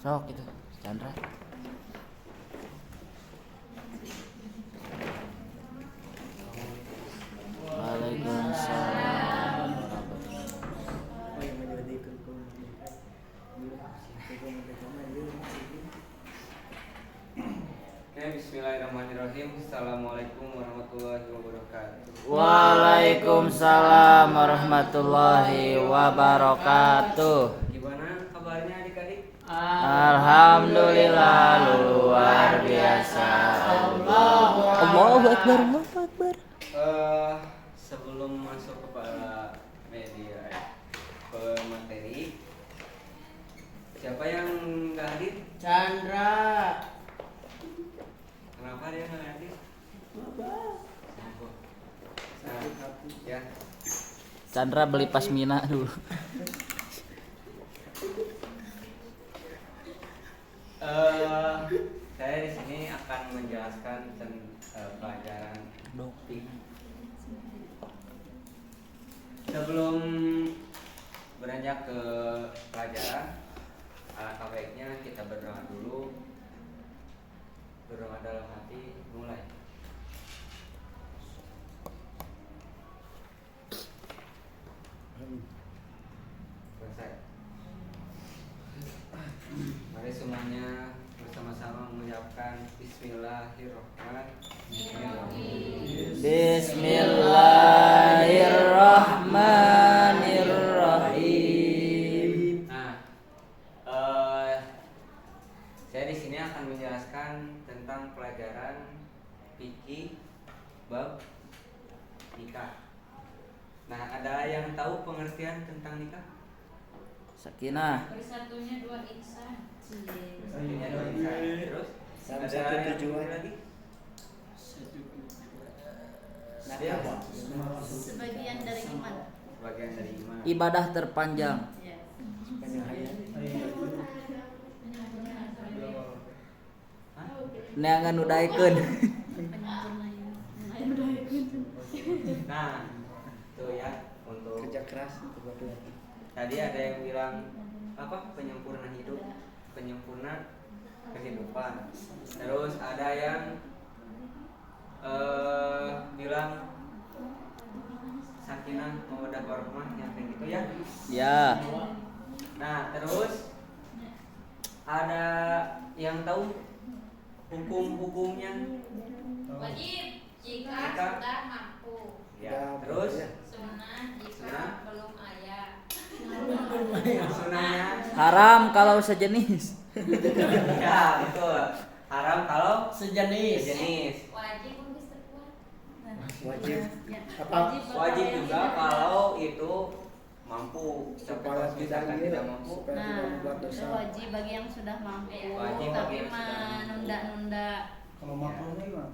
Sok itu, Chandra. Waalaikumsalam. Bismillahirrahmanirrahim. Assalamualaikum warahmatullahi wabarakatuh. Waalaikumsalam warahmatullahi wabarakatuh. Gimana kabarnya adik-adik? Alhamdulillah luar biasa. Allahu Akbar, Allahu Akbar. Sebelum masuk kepada ke materi, siapa yang nggak hadir? Chandra. Kenapa dia nggak hadir? Nah, ya. Chandra beli pasmina dulu. Saya di sini akan menjelaskan tentang pelajaran doping. Sebelum beranjak ke pelajaran, alangkah baiknya kita berdoa dulu. Berdoa dalam hati, mulai. Selesai. Mari semuanya bersama-sama mengucapkan Bismillahirrahmanirrahim. Bismillahirrahmanirrahim. Nah, saya di sini akan menjelaskan tentang pelajaran fikih bab nikah. Nah, ada yang tahu pengertian tentang nikah? Sakinah. Bersatunya dua insan. Bersatunya dua insan. Terus Sama ada satu yang tujuan. lagi? Nah, apa? Sebagian dari iman. Sebagian dari iman. Ibadah terpanjang. Ya. Panjang hayat. Hah? Neangan udaikeun. Nah, itu ya untuk Kerja keras berbagi. tadi ada yang bilang apa penyempurna hidup, penyempurna kehidupan. Terus ada yang bilang sakinah mawaddah warahmah yang kayak gitu ya. Ya. Nah, terus ada yang tahu hukum-hukumnya? Wajib jika Jika- sudah mampu. Ya, terus Sunnah jika Sunnah. belum ayat. sunahnya Haram kalau sejenis. ya betul. Haram kalau Sejenis. sejenis. Wajib untuk terkuat. Wajib. Ya. Apa? Wajib juga kalau itu mampu. Supaya Misalkan tidak tidak mampu. supaya tidak membuat dosa. Wajib bagi yang sudah mampu, Wajib bagi tapi yang sudah mampu. menunda-nunda. Kalau makruhnya gimana?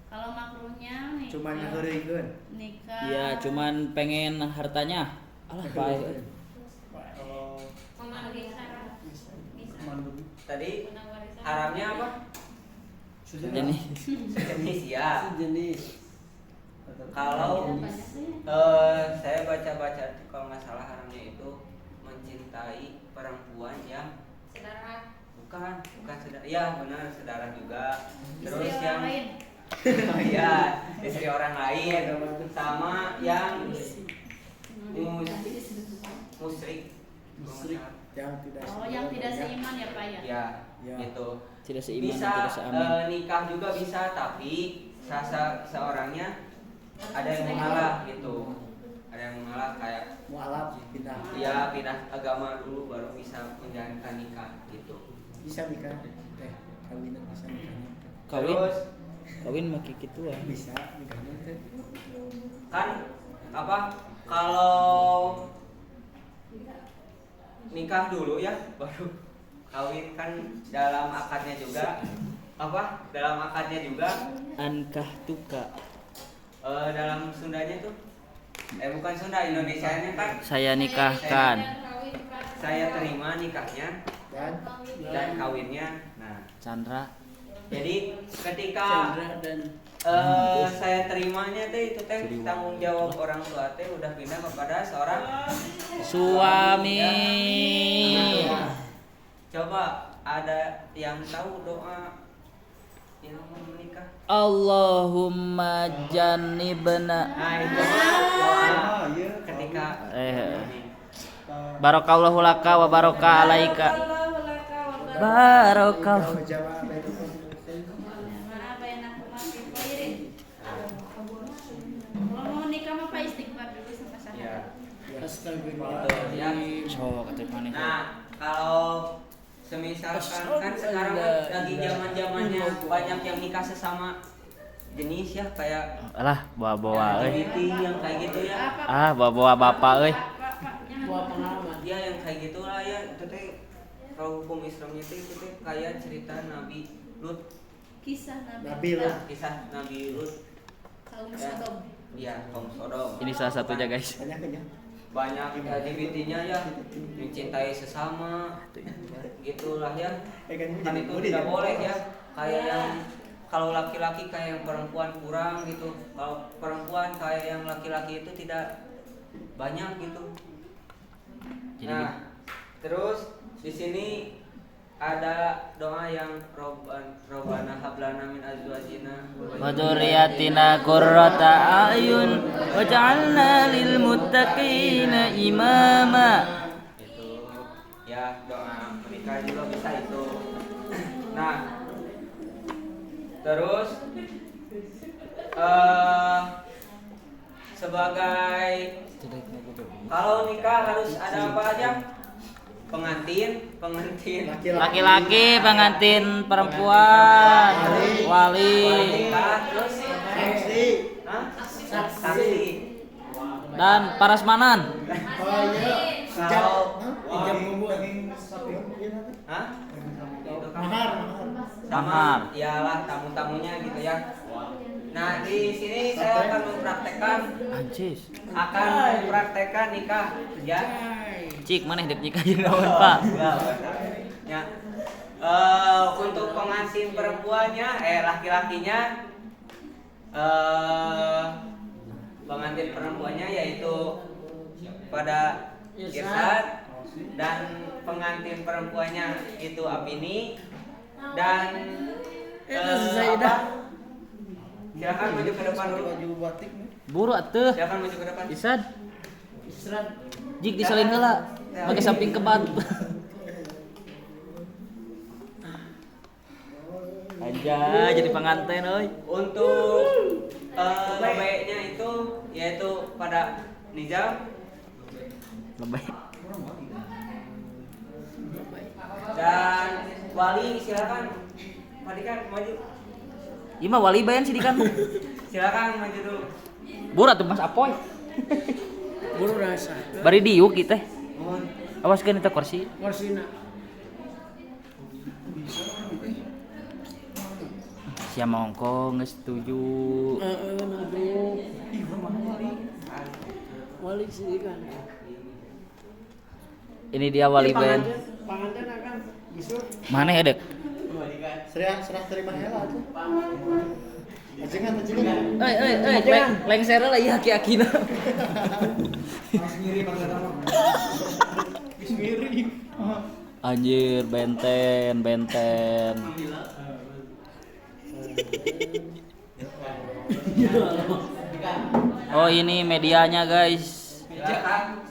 Kalau makruhnya nih, Cuma ya, ngeheureuikeun. nikah. Iya, cuman pengen hartanya. Alah bae. Kalau Memenuhi syarat. Bisa. Tadi Guna warisan. haramnya apa? Sejenis. Sejenis ya. sejenis. Kalau Banyak sih. saya baca-baca kalau nggak salah haramnya itu mencintai perempuan yang Saudara. bukan saudara. Ya benar saudara juga. Terus Istri yang orang lain. ya istri orang lain sama yang musrik. Musrik yang tidak Oh, yang tidak seiman ya Pak ya? Ya, Ya. gitu. Tidak seiman, Bisa tidak seaman. nikah juga bisa, tapi seorangnya ada yang mengalah gitu. Ada yang mengalah kayak mualaf pindah. ya pindah agama dulu baru bisa menjalankan nikah gitu. Bisa nikah. Kawinan bisa nikahnya. Kawin. Terus Kawin mah kitu ah. Bisa nikahnya teh. kan apa kalau nikah dulu ya baru kawin kan dalam akadnya juga dalam akadnya juga Ankah tuka. dalam Sundanya tuh bukan Sunda Indonesianya kan Saya nikahkan. saya terima nikahnya dan kawinnya. Nah, Chandra. jadi ketika dan saya terimanya teh itu teh tanggung jawab orang tua teh udah pindah kepada seorang Suami. ada yang tahu doa yang menikah? Allahumma jannibna Itu doa iya. ketika barakallahu laka wa baraka alaika. Barakallahu. Jawa Maaf ya nak maafin Pak Iri. Kalau mau nikah mah Pak istighfar dulu sama saya. ya. Astagfirullah. Ya. Cowok katanya mana? Nah, kalau semisalkan kan sekarang lagi zaman-zamannya banyak yang nikah sesama jenis ya, kayak Alah, bawa-bawa euy. LGBT yang kayak gitu ya. Bawa-bawa bapak euy. Buah pengalaman. Dia yang kayak gitulah ya, itu teh kalau hukum Islamnya itu teh kayak cerita Nabi Lut, Kisah Nabi. Nabi Lut. kisah Nabi Lut. Kaum Ya. Sodom. Iya, kaum Sodom. Ini salah satunya guys. Banyak aja. Banyak LGBT-nya ya, mencintai sesama, gitulah ya. Kan itu tidak boleh ya, kayak yang kalau laki-laki kayak yang perempuan kurang gitu, kalau perempuan kayak yang laki-laki itu tidak banyak gitu. Jadi Nah, terus di sini ada doa yang Robbana hablana min azwajina wa dzurriyyatina qurrata a'yun waj'alna lil muttaqina imama. Itu ya, doa menikah juga bisa itu. Nah, terus sebagai kalau nikah harus ada apa aja? Pengantin. Laki-laki pengantin perempuan, wali Nikah, terus Hah? Saksi. dan parasmanan. Oh iya. Kalau Ijab kabul. Hah? Itu kan Mahar. sama Mahar. ialah tamu-tamunya gitu ya. Nah, di sini saya akan mempraktekkan Anjis. nikah ya. Cik maneh dek nikah jeung naon, Pak? Ya. Untuk pengantin perempuannya laki-lakinya pengantin perempuannya yaitu pada Irsad, dan pengantin perempuannya itu Apini, dan apa? Silakan maju ke depan dulu. Baju batik nih. Buru atuh. Silakan maju ke depan. Isad, Isran. jik disalin heula. Make samping kebat. Aja jadi pengantin euy. Untuk lebihnya itu yaitu pada Nizam Lebay. dan Wali. Silakan Madikan maju. Ieu mah wali bayan sidikan. Silakan maju dulu. Buru atuh Mas Apoy. Buru rasa. Bari diuk ieu teh. Mohon. Awaskeun eta kursi. Korsina. Sia mongko geus setuju. Aduh. Wali sih kan. Ini dia wali band. Panganten akan bisu. Maneh edek. Serah terima hela tuh. Ajengan. Lengser lah ieu aki-akina. Anjir, benten. Oh, ini medianya, guys. Silakan.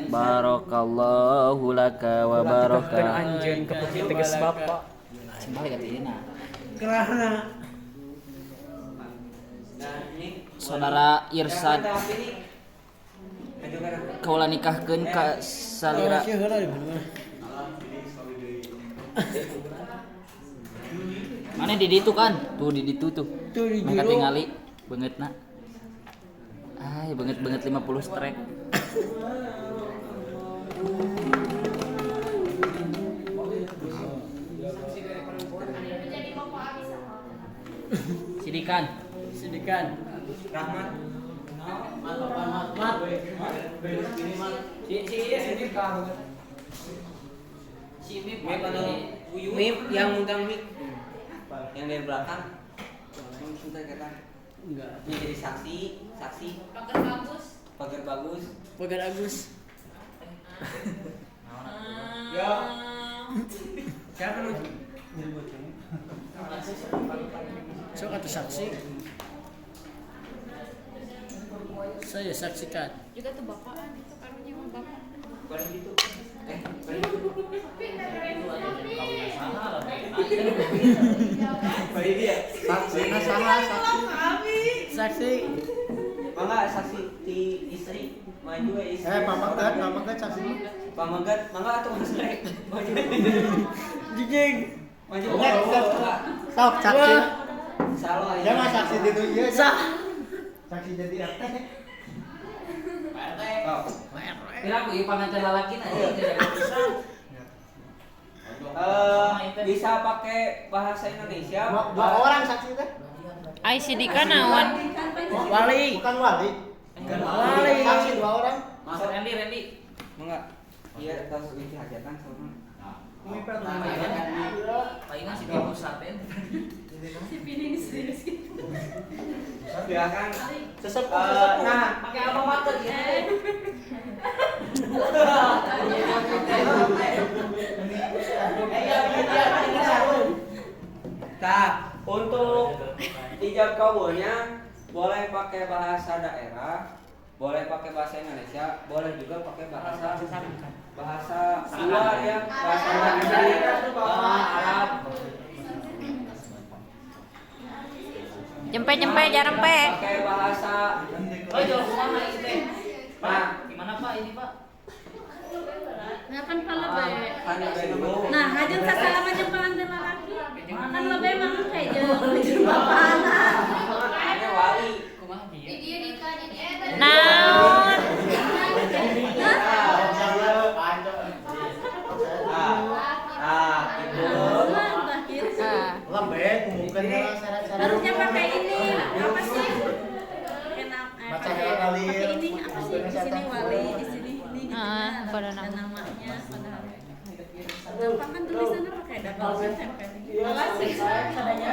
Barakallahu laka wa baraka. Anjeun kepeki tegas bapak. Sembali katina. Kerana Nah, ini Saudara Irsad Silakan Apini. Maju ke depan. kaula nikahkeun ka salira. Mana di ditu kan? Tuh di ditu tuh. Tuh di Maka jero. tingali beungeutna. Ay, beungeut 50 strek. Sidikan. Rahmat. Mip atau Mip yang undang Mip yang dari belakang yang sebentar kata enggak. ini jadi saksi Pagar bagus. pagar bagus. Bagar Agus. Ya. Siapa lu? Sok atau saksi. Saya saksikan. Juga tuh bapaan itu karunya sama bapak. Balik gitu. Balik gitu. Balik dia. Saksi. Saksi. Mangga saksi di istri maju istri. Pamagat saksi. Pamagat, mangga atuh masrek. Maju. Jijing. Maju. Sok saksi. Salah. Ya mah saksi itu ieu. Saksi jadi RT. Oh. Kira aku ieu panganten lalaki na ieu Bisa pakai bahasa Indonesia. Dua orang saksi teh. Ai sidika naon? Wali. Bukan wali. Wali. Saksi dua orang. Mas Randy. Mangga. Iya, tos iki hajatan sama. Ini pernah. Palingan si Ibu Saten. Si Pini ini serius gitu. Silakan. Sesepuh. Nah, Pakai apa mata gitu? Nah, untuk ijab kabulnya boleh pakai bahasa daerah, boleh pakai bahasa Indonesia, boleh juga pakai bahasa luar ya, bahasa Inggris, Arab. Jempe jarempe. Pakai bahasa. Oh, jauh mana itu teh? Nah, Pak, gimana Pak ini Pak? Nah kan kalau be. hanya dulu. Nah, hajeng sasalaman jeung pengantin lalaki. Kan lebih mah kayak jeung bapana. Hanya wali. Kumaha Di dia? dia nikah di dia. Naon? Gitu. Lembek, mungkin syarat-syarat. Harusnya pakai ini. Apa sih? Enak. Baca Pakai dalil. ini apa sih? Di sini wali, di sini ini gitu. Pada Ada nama. namanya padahal. Gampang kan tulisannya pakai double kan tempel. Makasih. Sadanya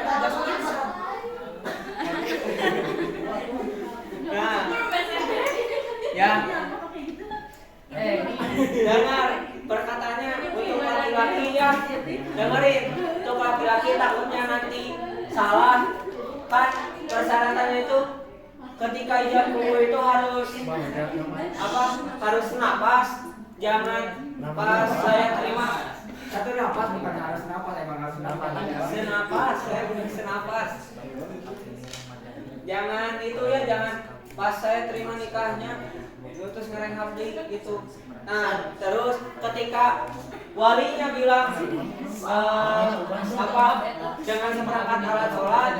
Nah, ya. Dengar perkataannya untuk laki-laki ya. Dengerin, untuk laki-laki takutnya nanti salah. Kan persyaratannya itu ketika ijab kabul itu harus apa? Harus napas, jangan pas saya terima. Satu napas bukan harus napas, emang harus napas. Senapas, saya bilang senapas. Jangan itu ya, jangan pas saya terima nikahnya terus ngerenghap deui gitu. Nah, terus ketika walinya bilang apa? Jangan seperangkat alat sholat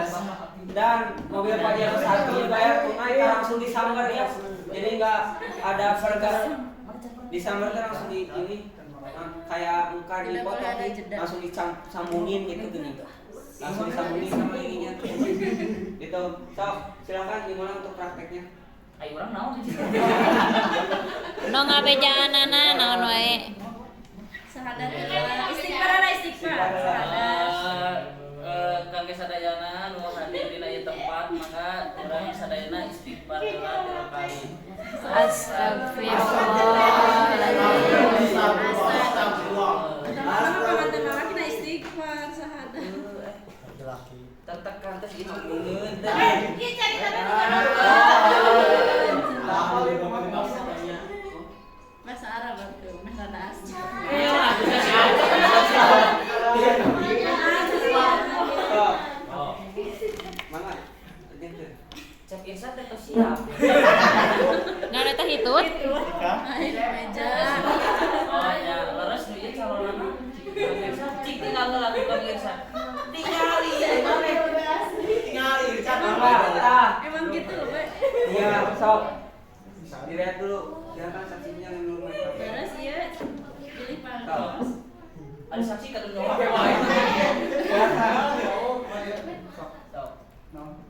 dan mobil pajak satu dibayar tunai langsung disambar ya. Jadi nggak ada perga disambar langsung di ini kayak muka dipotong langsung disambungin gitu gini. Langsung disambungin sama ininya gitu. Sok, silakan gimana untuk prakteknya? Ayo orang naon sih? No ngabejaanana naon wae. Sahadat istighfar istighfar. Sahadat. Kangge sadayana nu hadir dina ieu tempat maka urang sadayana istighfar heula 3 kali. Astagfirullahaladzim. Pengantin lalaki na istighfar sahadat. Tetekan teh ieu ngomongkeun. Iya cari tanda Bahasa Arab atuh, meh rada asli. Mana? Gitu. Cek irsa teh tos siap. Ngan eta hitut? Ai meja. Oh ya, leres nu ieu calonana. Cik tinggal lagu Kang Irsa. Tingali mane. Tingali Irsa. Emang gitu, we. Iya, sok. Dilihat dulu. Silakan saksinya dulu. Beres ieu. Pilih panos. Ada saksi ka dunia wae.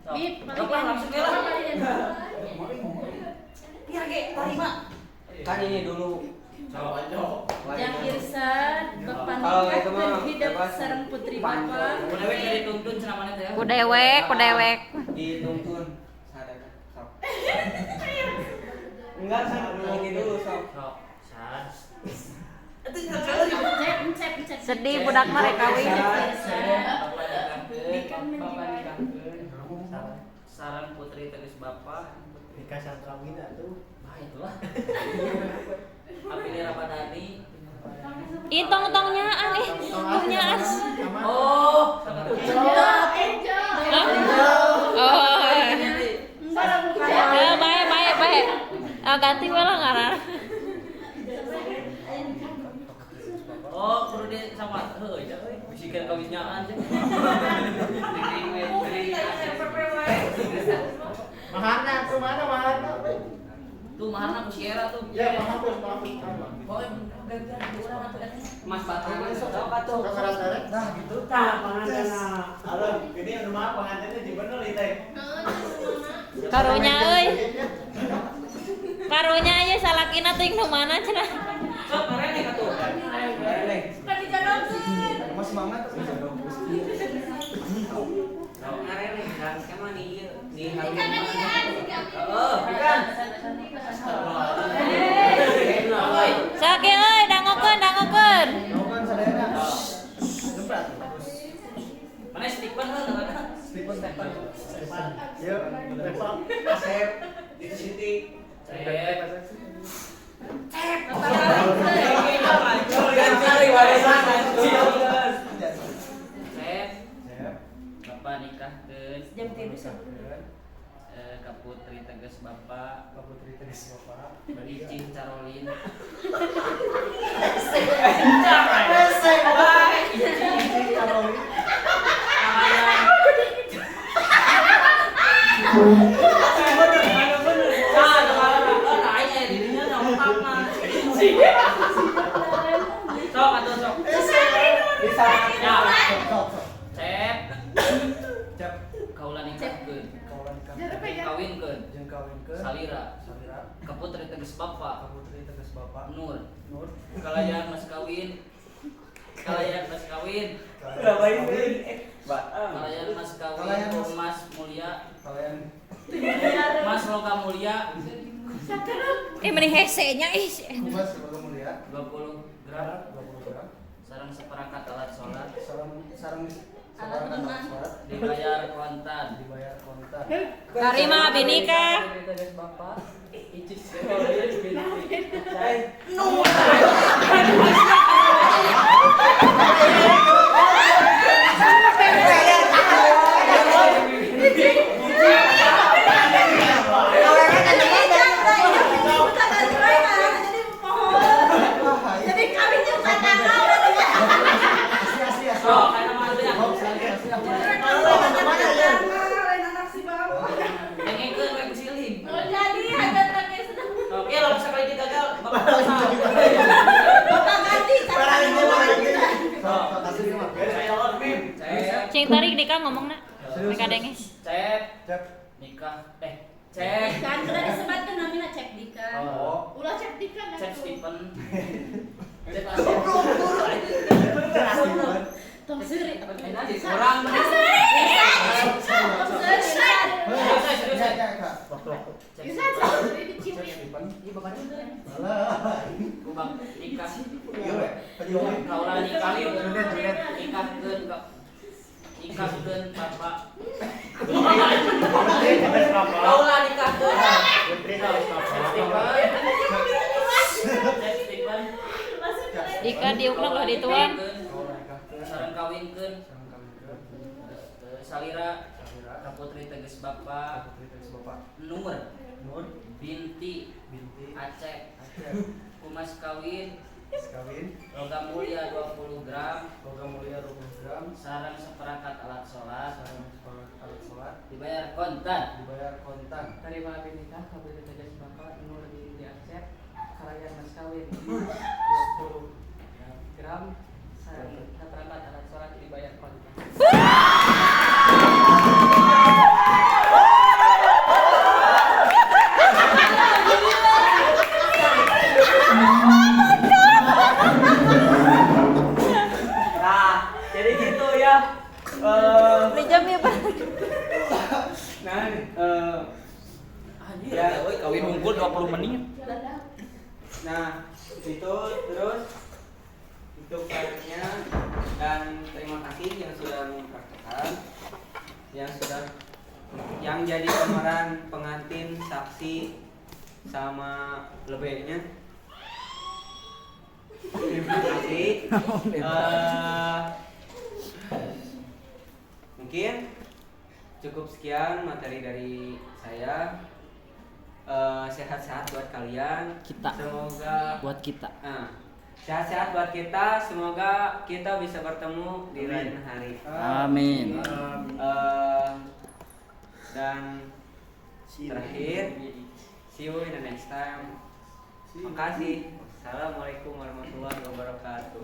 Bip, Sok lah langsung ge lah. Iya ge, tarima. Kan ini dulu. Yang Irsan, Bapak Kalau nikah itu mah dan hidup bebas. sareng putri Bapak. Udah we jadi tuntun cenah maneh teh. Kudewek. Dituntun. Sadar. Sok. Enggak, saya ngomongin dulu, sok. Sok, sas. Atuh Sedih budak mah rek kawin. Saran putri tegas bapak. Nikah santrawin atuh. Nah itulah. Apilih Ramadhani. Ih tong-tongnya tongnya Oh, baik. Ganti malah ngaran. oh, kudu di sama heuh ya euy. Bisikan kawinnyaan aja. Mahana tuh mana mahana? Tuh mahana ku si Era tuh. Ya mahapus. Oh, gantian urang atuh eta. Mas Batangan sok atuh. Sekarang derek. Nah gitu. Tah pangantena. Halo, ini rumah pengantinnya di bener nih teh. Karunya euy. Karunya aja salakina teuing nu mana cenah. Sok karene atuh. Kan dijodohkeun. Mas semangat tuh. Kalau ngarene kan kemana nih di Kan dia Heeh, kan. Sok ye euy dangokeun. Kan sadayana. Jemprat. Mana Stephen heuh Stephen. Yuk, Stephen. Asep. Itu Siti. Bapak nikahkeun jam 3 ka putri tegas bapak izin Carolin. Salira ke putri tegas bapak Nur kalayan mas kawin kalayan mas kawin mas mulia mas loka mulia Meni hese nya ih. 20 gram sareng seperangkat alat sholat dibayar kontan Karima binika. Cing tarik nikah ngomong nak. Nikah denge. Cep. Nikah. Cep. Kan sudah disebatkan namanya cek Dika. Oh. Ulah cek Dika kan. Cep Stephen. Cep Tong seri. Orang. Kubang nikah. Kaulah nikahkeun bapak. Kaulah nikahkeun. Stephen. Dika diukna ulah dituan. Sareng kawinkeun. Salira ka putri tegas bapak. Nur binti Aceh. Kumas kawin logam mulia 20 gram sareng seperangkat alat sholat dibayar kontan Terima binika kabeh tegas Bapak Nur di Aceh kalayan mas kawin 20 gram seperangkat alat sholat dibayar kontan. Jadi gitu ya. Jam ya Pak. Ya, kawin unggul 20 menit. Nah itu terus untuk selanjutnya, dan terima kasih yang sudah mempraktekkan, yang jadi pemeran pengantin, saksi sama lebihnya. Terima kasih. Mungkin cukup sekian materi dari saya. Sehat-sehat buat kalian. Semoga buat kita. Sehat-sehat buat kita. Semoga kita bisa bertemu di lain hari. Amin. Dan terakhir, see you in the next time. Makasih. Assalamualaikum warahmatullahi wabarakatuh.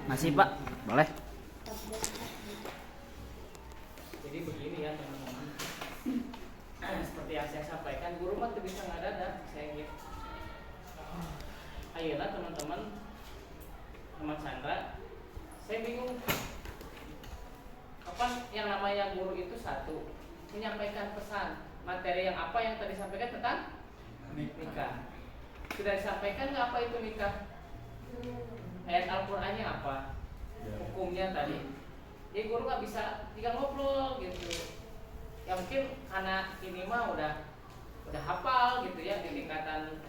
Masih Pak, boleh. Jadi begini ya teman-teman. Seperti yang saya sampaikan, guru mah tuh bisa ngadadak saya gitu. Ayolah teman-teman, teman Sandra, saya bingung. Kapan yang namanya guru itu satu menyampaikan pesan materi yang apa yang tadi disampaikan tentang nikah. Sudah disampaikan nggak apa itu nikah? Ayat Al-Qur'annya apa? Hukumnya tadi. Jadi guru nggak bisa jika ngobrol gitu. Ya mungkin anak ini mah udah hafal gitu ya di tingkatan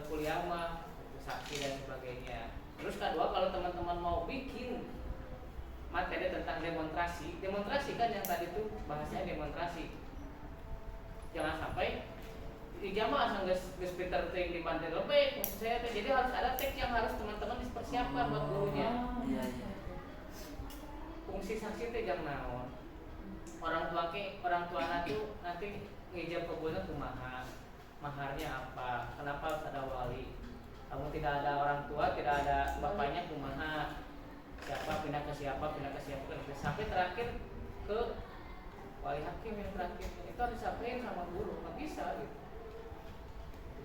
kuliah mah, saksi dan sebagainya. Terus kedua, kalau teman-teman mau bikin materi tentang demonstrasi kan yang tadi tuh bahasanya demonstrasi. Jangan sampai di jamaah asal geus pinter teuing di banten lebih maksud saya teh. Jadi harus ada teks yang harus teman-teman dipersiapkan buat gurunya. Iya. Fungsi saksi teh jang naon. Orang tua tuh nanti ngijab kabulna kumaha, maharnya apa, kenapa harus ada wali. Kamu tidak ada orang tua, tidak ada bapaknya kumaha, siapa pindah ke siapa sampai terakhir ke wali hakim yang terakhir. Itu harus disampaikan sama guru, nggak bisa gitu.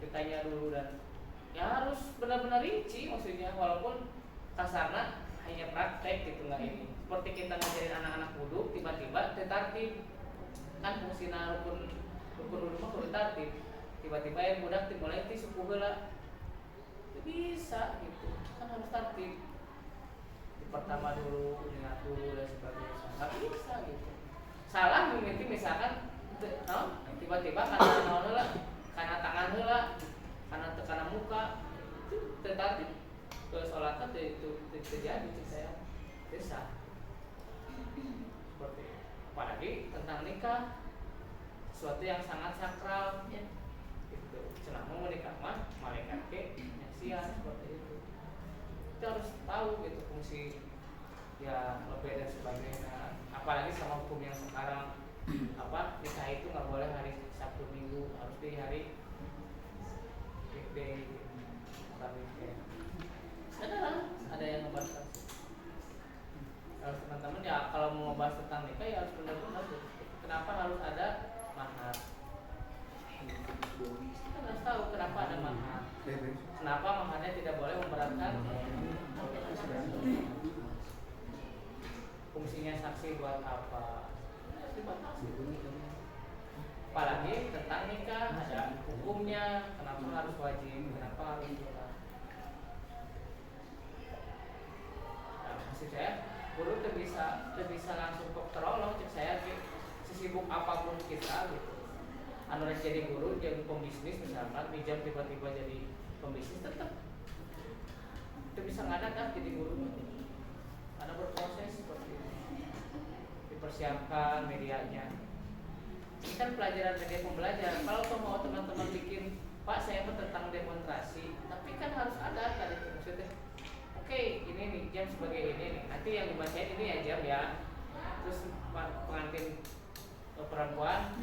Ditanya dulu dan ya harus benar-benar rinci maksudnya, walaupun kasarnya hanya praktek gitu nggak ini. Seperti kita ngajarin anak-anak wudhu, tiba-tiba tertartib kan fungsinya rukun wudhu mah kudu tertib. Tiba-tiba yang budak dimulai ti suku heula. Bisa gitu, kan harus tertib. Pertama dulu, ingat dulu dan sebagainya. Nggak bisa gitu. Salah mimiti misalkan, tiba-tiba karena naon heula, karena tangan heula, karena muka, tertartib ke sholatnya itu terjadi saya bisa. Seperti apalagi tentang nikah, sesuatu yang sangat sakral. Gitu. Cenah mau menikah mah malaikat ke nyaksian seperti itu. Kita harus tahu gitu fungsi ya lebih dan sebagainya. Apalagi sama hukum yang sekarang nikah itu nggak boleh hari Sabtu Minggu, harus di hari weekday, bukan weekend. Ada yang ngebahas. Kalau teman-teman ya kalau mau membahas tentang nikah ya harus benar-benar kenapa harus ada mahar. Kita harus tahu kenapa ada mahar. Kenapa maharnya tidak boleh memberatkan. Fungsinya saksi buat apa? Harus dibahas. Apalagi tentang nikah ada hukumnya, kenapa harus wajib, kenapa harus sunat. Nah, maksud saya guru tuh bisa langsung kok terolong cek saya sesibuk apapun kita gitu. Anu rek jadi guru jadi pembisnis misalkan pinjam tiba-tiba jadi pembisnis tetap itu bisa ngadakan jadi guru. Ada berproses seperti itu. Dipersiapkan medianya. Ini kan pelajaran media pembelajaran. Kalau mau teman-teman bikin, Pak saya mau tentang demonstrasi, tapi kan harus ada tadi maksudnya. Oke, ini nih jam sebagai ini nih. Nanti yang dibacain ini ya jam ya. Terus pengantin perempuan,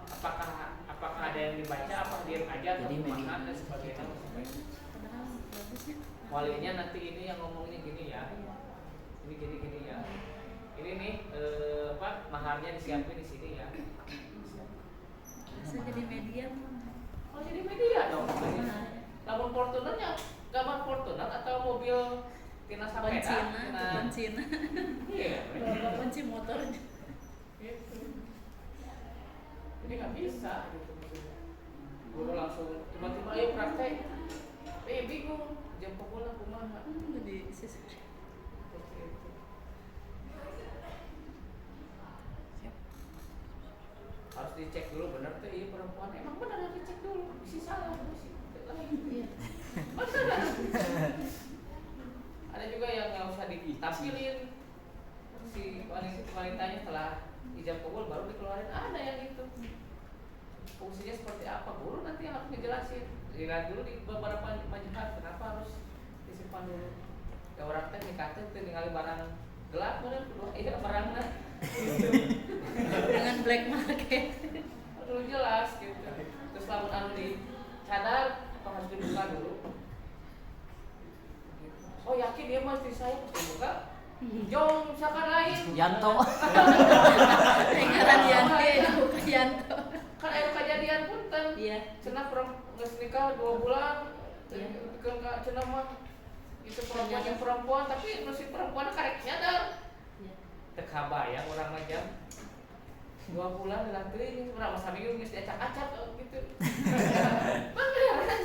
apakah ada yang dibaca, apa diam aja atau kumaha dan sebagainya. Walinya nanti ini yang ngomongnya gini ya. Ini gini ya. Ini nih maharnya disiapin di sini ya. Bisa jadi media. Oh jadi media dong. Gambar Fortunernya, gambar Fortuner atau mobil tina sepeda, Cina. Iya. Kunci motor. Gitu. Jadi nggak bisa gitu maksudnya. guru langsung tiba-tiba ayo praktek. Bingung jam pokoknya kumaha. Jadi siswa. Seperti itu. Harus dicek dulu benar tuh iya perempuan emang benar harus dicek dulu isi salah isi lain. Iya. Benar. Ada juga yang nggak usah ditampilin si wanitanya setelah ijab kabul baru dikeluarin, ada yang itu fungsinya seperti apa guru nanti yang harus ngejelasin. Dilihat dulu di beberapa majelis kenapa harus disimpan dulu. Ya orang teh nikah teh ningali barang gelap bener iya barangna Dengan black market. perlu jelas gitu. Terus lamun anu dicadar apa harus dibuka dulu. Oh yakin dia mah istri saya pasti buka. Jong misalkan lain. Yanto. Dengaran Yanto ya bukan Yanto. Kan ada kejadian punten. Iya. Cenah geus nikah 2 bulan. Iya. Cenah cenah mah itu perempuan yang perempuan tapi nu si perempuan karek nyadar. Iya. Teu kabayang urang mah jam 2 bulan heula teuing urang mah saminggu geus diacak-acak gitu. Beneran.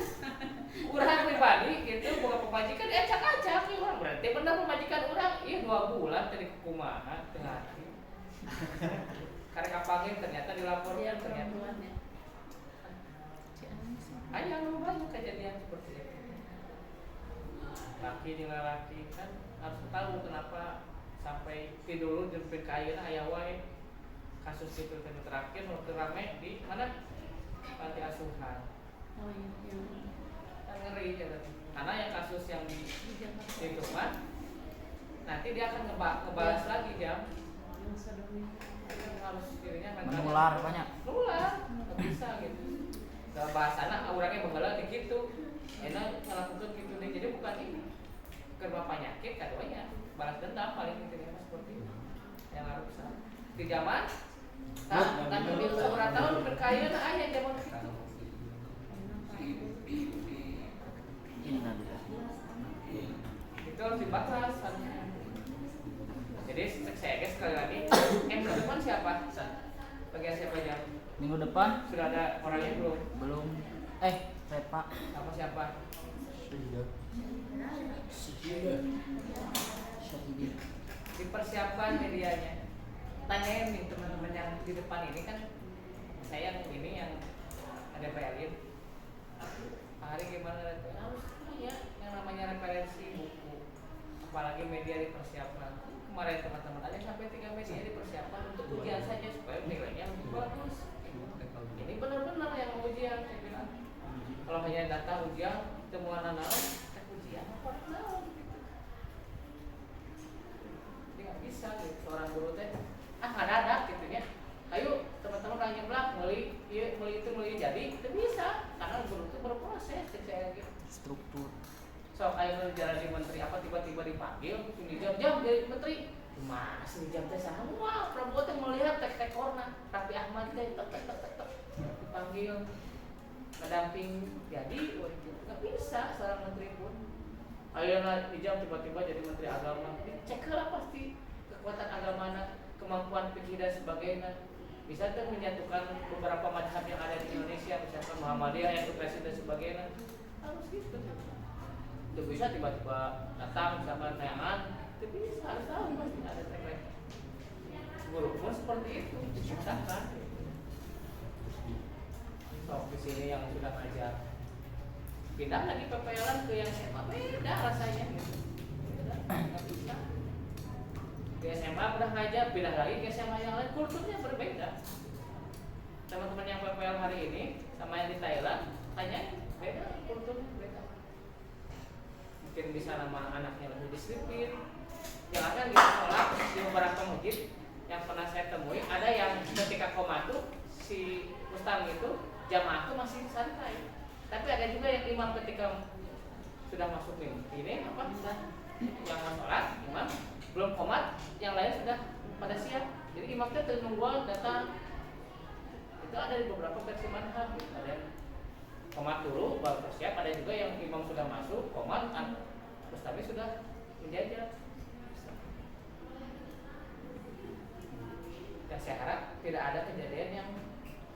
Urang pribadi gitu boga pemajikan diacak-acak ya urang berarti bener pemajikan urang ieu 2 bulan tadi kumaha teu ngarti. Karek apangin ternyata dilaporkan Iya ternyata. perempuan ya. Ciamis. Aya nu banyak kejadian seperti itu. Laki jeung lalaki kan harus tahu kenapa sampai tidur jemput ka ayeuna aya wae kasus itu terakhir waktu rame di mana panti asuhan. Oh iya. Kan ngeri ya karena yang kasus yang di Jakarta. itu mah nanti dia akan ngebalas lagi jam Yang sodomi. harus dirinya akan Menular banyak. nular nggak bisa gitu. Gak bahasana orangnya mengelola di gitu enak ngelakukan gitu nih jadi bukan ini kerba penyakit kadonya balas dendam paling intinya seperti itu yang harus bisa di zaman nanti di beberapa tahun berkaya nah aja zaman itu itu harus dibahas jadi saya guys sekali lagi minggu depan siapa bagian siapa aja Minggu depan sudah ada orangnya belum belum Repa. apa siapa dipersiapkan medianya. Tanyain nih teman-teman yang di depan ini kan saya yang ini yang ada PLin. Hari gimana harus punya yang namanya referensi buku, apalagi media dipersiapkan. Kemarin teman-teman ada sampai 3 media dipersiapkan untuk ujian saja supaya nilainya lebih bagus. Ini benar-benar yang ujian saya bilang. Kalau hanya data ujian temuan anak ujian apa tahu gitu. Jadi nggak bisa gitu seorang guru teh nggak ada gitu ya. Ayo teman-teman tanya belak meli itu jadi itu bisa karena guru itu berproses saya gitu. Struktur. So ayo jalan di menteri apa tiba-tiba dipanggil ini jam jadi menteri masih jam teh semua Prabowo teh melihat tek korna Raffi Ahmad teh tek dipanggil mendamping jadi nggak bisa seorang menteri pun ayo di jam tiba-tiba jadi menteri agama cek lah pasti kekuatan agama kemampuan fikih dan sebagainya bisa tuh menyatukan beberapa mazhab yang ada di Indonesia misalkan Muhammadiyah yang presiden dan sebagainya harus gitu itu bisa tiba-tiba datang misalkan tayangan itu bisa harus tahu pasti ada tagline guru pun seperti itu diciptakan di sini yang sudah ngajar pindah lagi PPL ke yang SMA beda rasanya gitu. Beda, nggak bisa. Di SMA udah ngajar pindah lagi ke SMA yang lain kulturnya berbeda. Teman-teman yang PPL hari ini sama yang di Thailand hanya beda kulturnya beda. Mungkin bisa nama anaknya lebih disiplin. Yang akan di sekolah di beberapa masjid yang pernah saya temui ada yang ketika komando si Ustaz itu jamaah itu masih santai, tapi ada juga yang imam ketika sudah masuk ini apa yang mau sholat imam belum komat, yang lain sudah pada siap, jadi imam itu nunggu datang. Itu ada di beberapa versi manhaj, ada yang komat dulu baru siap, ada juga yang imam sudah masuk komat terus tapi sudah menjajah. Dan saya harap tidak ada kejadian yang